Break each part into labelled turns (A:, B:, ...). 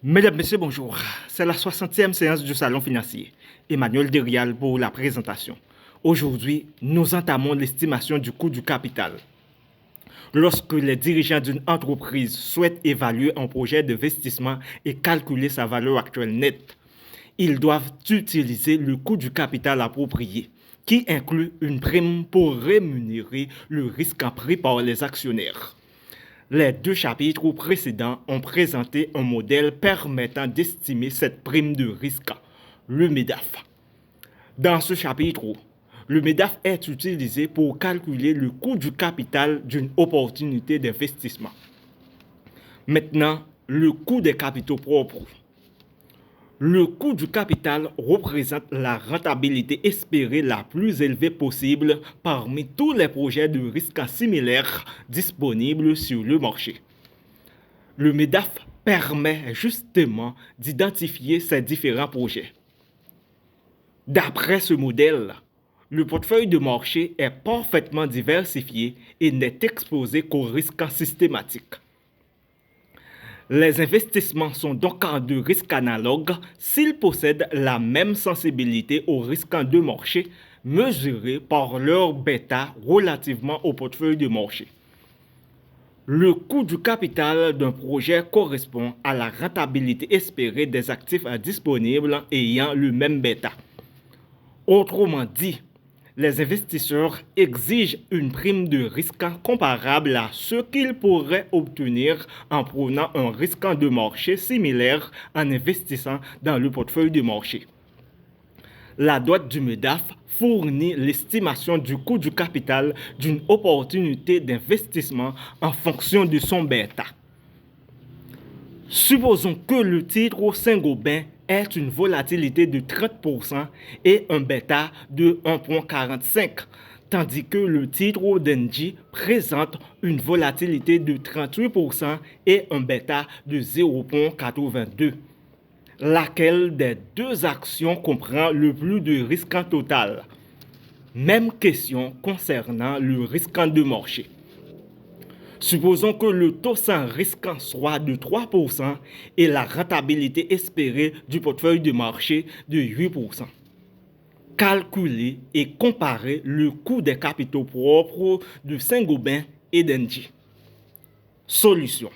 A: Mesdames, Messieurs, bonjour. C'est la 60e séance du Salon financier. Emmanuel Derial pour la présentation. Aujourd'hui, nous entamons l'estimation du coût du capital. Lorsque les dirigeants d'une entreprise souhaitent évaluer un projet d'investissement et calculer sa valeur actuelle nette, ils doivent utiliser le coût du capital approprié, qui inclut une prime pour rémunérer le risque pris par les actionnaires. Les deux chapitres précédents ont présenté un modèle permettant d'estimer cette prime de risque, le MEDAF. Dans ce chapitre, le MEDAF est utilisé pour calculer le coût du capital d'une opportunité d'investissement. Maintenant, le coût des capitaux propres. Le coût du capital représente la rentabilité espérée la plus élevée possible parmi tous les projets de risque similaires disponibles sur le marché. Le MEDAF permet justement d'identifier ces différents projets. D'après ce modèle, le portefeuille de marché est parfaitement diversifié et n'est exposé qu'aux risques systématiques. Les investissements sont donc de risques analogues s'ils possèdent la même sensibilité aux risques de marché mesurés par leur bêta relativement au portefeuille de marché. Le coût du capital d'un projet correspond à la rentabilité espérée des actifs disponibles ayant le même bêta. Autrement dit, les investisseurs exigent une prime de risque comparable à ce qu'ils pourraient obtenir en prenant un risque de marché similaire en investissant dans le portefeuille de marché. La droite du MEDAF fournit l'estimation du coût du capital d'une opportunité d'investissement en fonction de son bêta. Supposons que le titre Saint-Gobain ait une volatilité de 30% et un bêta de 1,45, tandis que le titre d'Engie présente une volatilité de 38% et un bêta de 0,82. Laquelle des deux actions comprend le plus de risque en total? Même question concernant le risque de marché. Supposons que le taux sans risque soit de 3% et la rentabilité espérée du portefeuille de marché de 8%. Calculer et comparer le coût des capitaux propres de Saint-Gobain et d'Engie. Solution.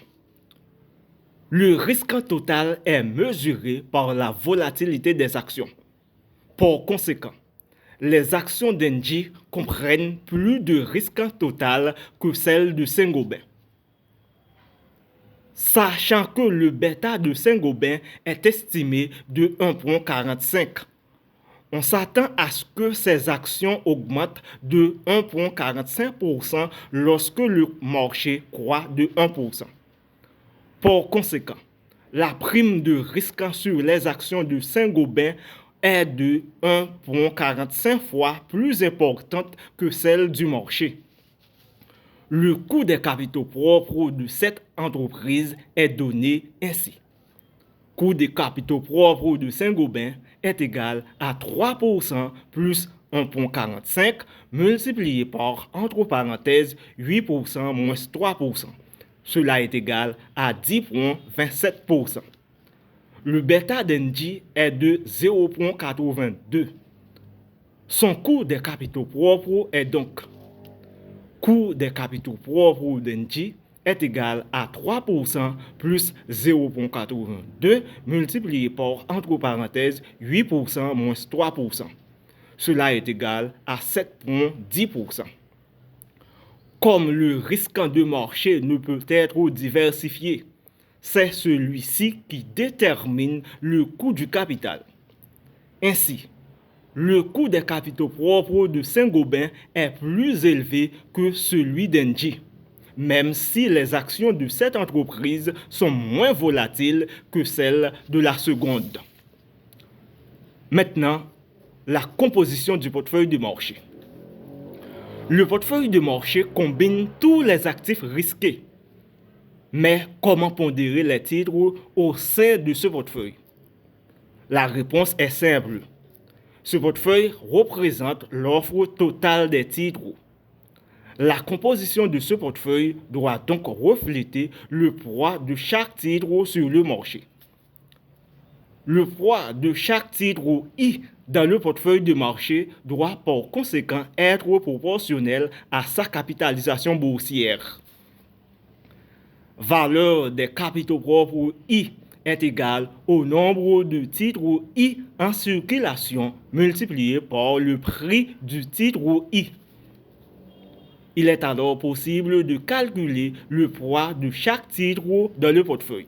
A: Le risque total est mesuré par la volatilité des actions. Par conséquent, les actions d'Engie comprennent plus de risque total que celles de Saint-Gobain. Sachant que le bêta de Saint-Gobain est estimé de 1,45, on s'attend à ce que ces actions augmentent de 1,45% lorsque le marché croît de 1%. Par conséquent, la prime de risque sur les actions de Saint-Gobain est de 1,45 fois plus importante que celle du marché. Le coût des capitaux propres de cette entreprise est donné ainsi. Coût des capitaux propres de Saint-Gobain est égal à 3% plus 1,45 multiplié par, entre parenthèses, 8% moins 3%. Cela est égal à 10,27%. Le bêta d'Engie est de 0,82. Son coût des capitaux propres est donc coût des capitaux propres d'Engie est égal à 3% plus 0,82 multiplié par, entre parenthèses, 8% moins 3%. Cela est égal à 7,10%. Comme le risque de marché ne peut être diversifié, c'est celui-ci qui détermine le coût du capital. Ainsi, le coût des capitaux propres de Saint-Gobain est plus élevé que celui d'Engie, même si les actions de cette entreprise sont moins volatiles que celles de la seconde. Maintenant, la composition du portefeuille de marché. Le portefeuille de marché combine tous les actifs risqués. Mais comment pondérer les titres au sein de ce portefeuille? La réponse est simple. Ce portefeuille représente l'offre totale des titres. La composition de ce portefeuille doit donc refléter le poids de chaque titre sur le marché. Le poids de chaque titre ou I dans le portefeuille de marché doit par conséquent être proportionnel à sa capitalisation boursière. Valeur des capitaux propres ou I est égale au nombre de titres ou I en circulation multiplié par le prix du titre ou I. Il est alors possible de calculer le poids de chaque titre dans le portefeuille.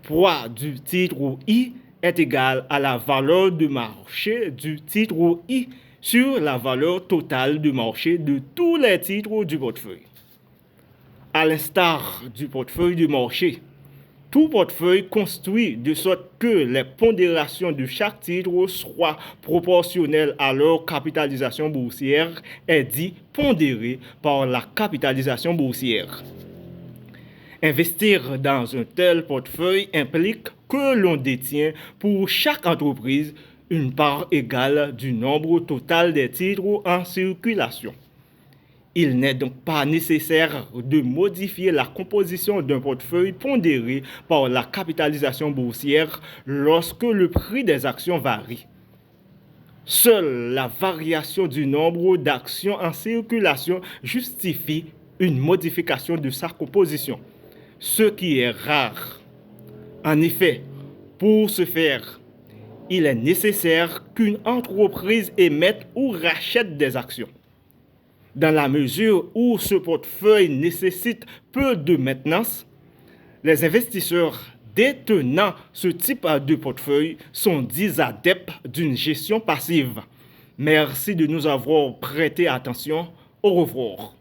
A: Poids du titre ou I est égal à la valeur de marché du titre ou I sur la valeur totale de marché de tous les titres du portefeuille. À l'instar du portefeuille de marché, tout portefeuille construit de sorte que les pondérations de chaque titre soient proportionnelles à leur capitalisation boursière est dit pondéré par la capitalisation boursière. Investir dans un tel portefeuille implique que l'on détient pour chaque entreprise une part égale du nombre total des titres en circulation. Il n'est donc pas nécessaire de modifier la composition d'un portefeuille pondéré par la capitalisation boursière lorsque le prix des actions varie. Seule la variation du nombre d'actions en circulation justifie une modification de sa composition, ce qui est rare. En effet, pour ce faire, il est nécessaire qu'une entreprise émette ou rachète des actions. Dans la mesure où ce portefeuille nécessite peu de maintenance, les investisseurs détenant ce type de portefeuille sont dits adeptes d'une gestion passive. Merci de nous avoir prêté attention. Au revoir.